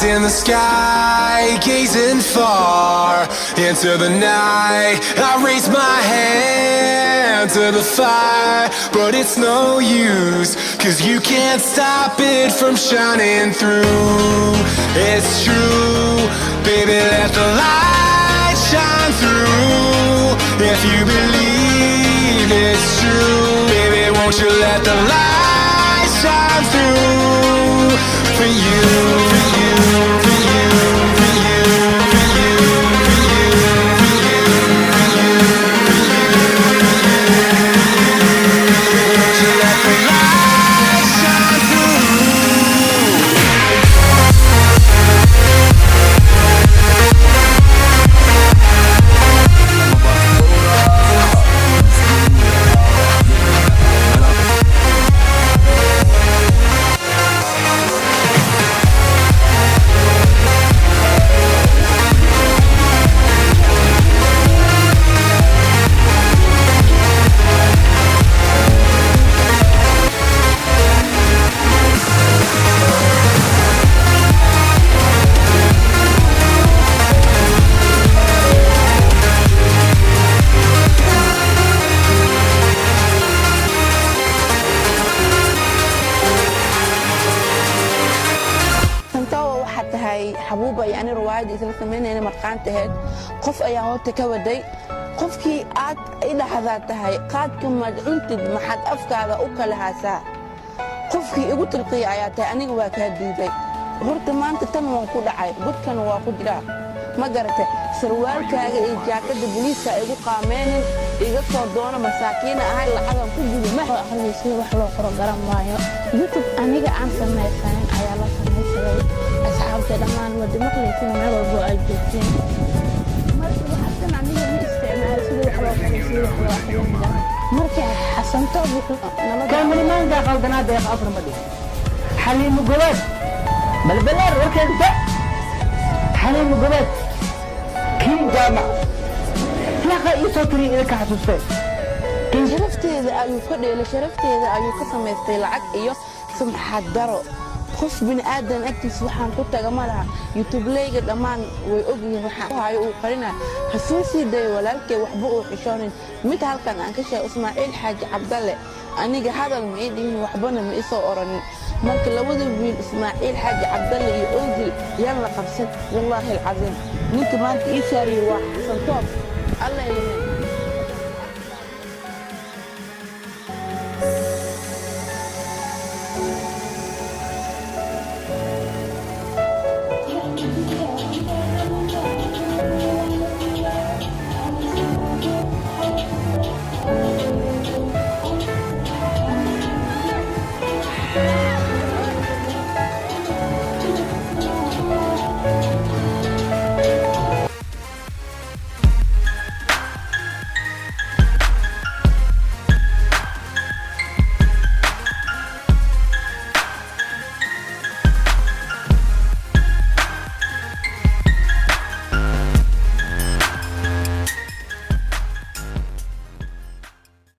in the sky, gazing far into the night. I raise my hand to the fire, but it's no use, 'cause you can't stop it from shining through. It's true, baby, let the light shine through. If you believe it's true, baby, won't you let the light shine through for you, for you, for you, for you, for you, for you, for you, for you, for you. Won't you let the light shine through? حبوبة يعني رواية إذا سمينا أنا مرقانت هاد قف أيام تكودي قفكي عاد إلى هذا هاي قاد كم أنت ما حد أفكار أكلها سا قفكي قلت لقي آياتها أنا جواك هديدي غرت ما أنت تنو كل عاي قلت كان واخد لا ما قرت سروال كاجي جاكد بوليس يقول قامين يقول صدونا مساكين هاي العالم كله ما هو أخلي شيء وحلو قرام مايو يوتيوب أنا جا سمي فين عيال سمي أصحابي لما نودي مقلتين ما ربوا الجوتين مركب حتى عندي من استعمال سيد وحلو مركب حسن توبك كامل ما عنده قلدنا ده أفر مدي حليم مقولات بلبلار وركب ده حليم مقولات كين جامع لا خير يسوتري إلى كحسوسه شرفتي إذا أيو كده شرفتي إذا أيو قسم يستيلعك إياه سمح الدرو qof bin aadan agtiis waxaan ku taga malaha youtube-layga dhammaan way ogyihiin waxaan hayo uu qarina hasoo sii day walaalkay waxba uu xishoonin mid halkan aan ka sheegay Ismaaciil Xaaji Cabdalle aniga hadal ma idin waxbana ma isoo oranin marka labada wiil Ismaaciil Xaaji Cabdalle iyo Oodil yalla qabsad wallahi alazim ninka maanta ii saari waa Xasan Toob Allah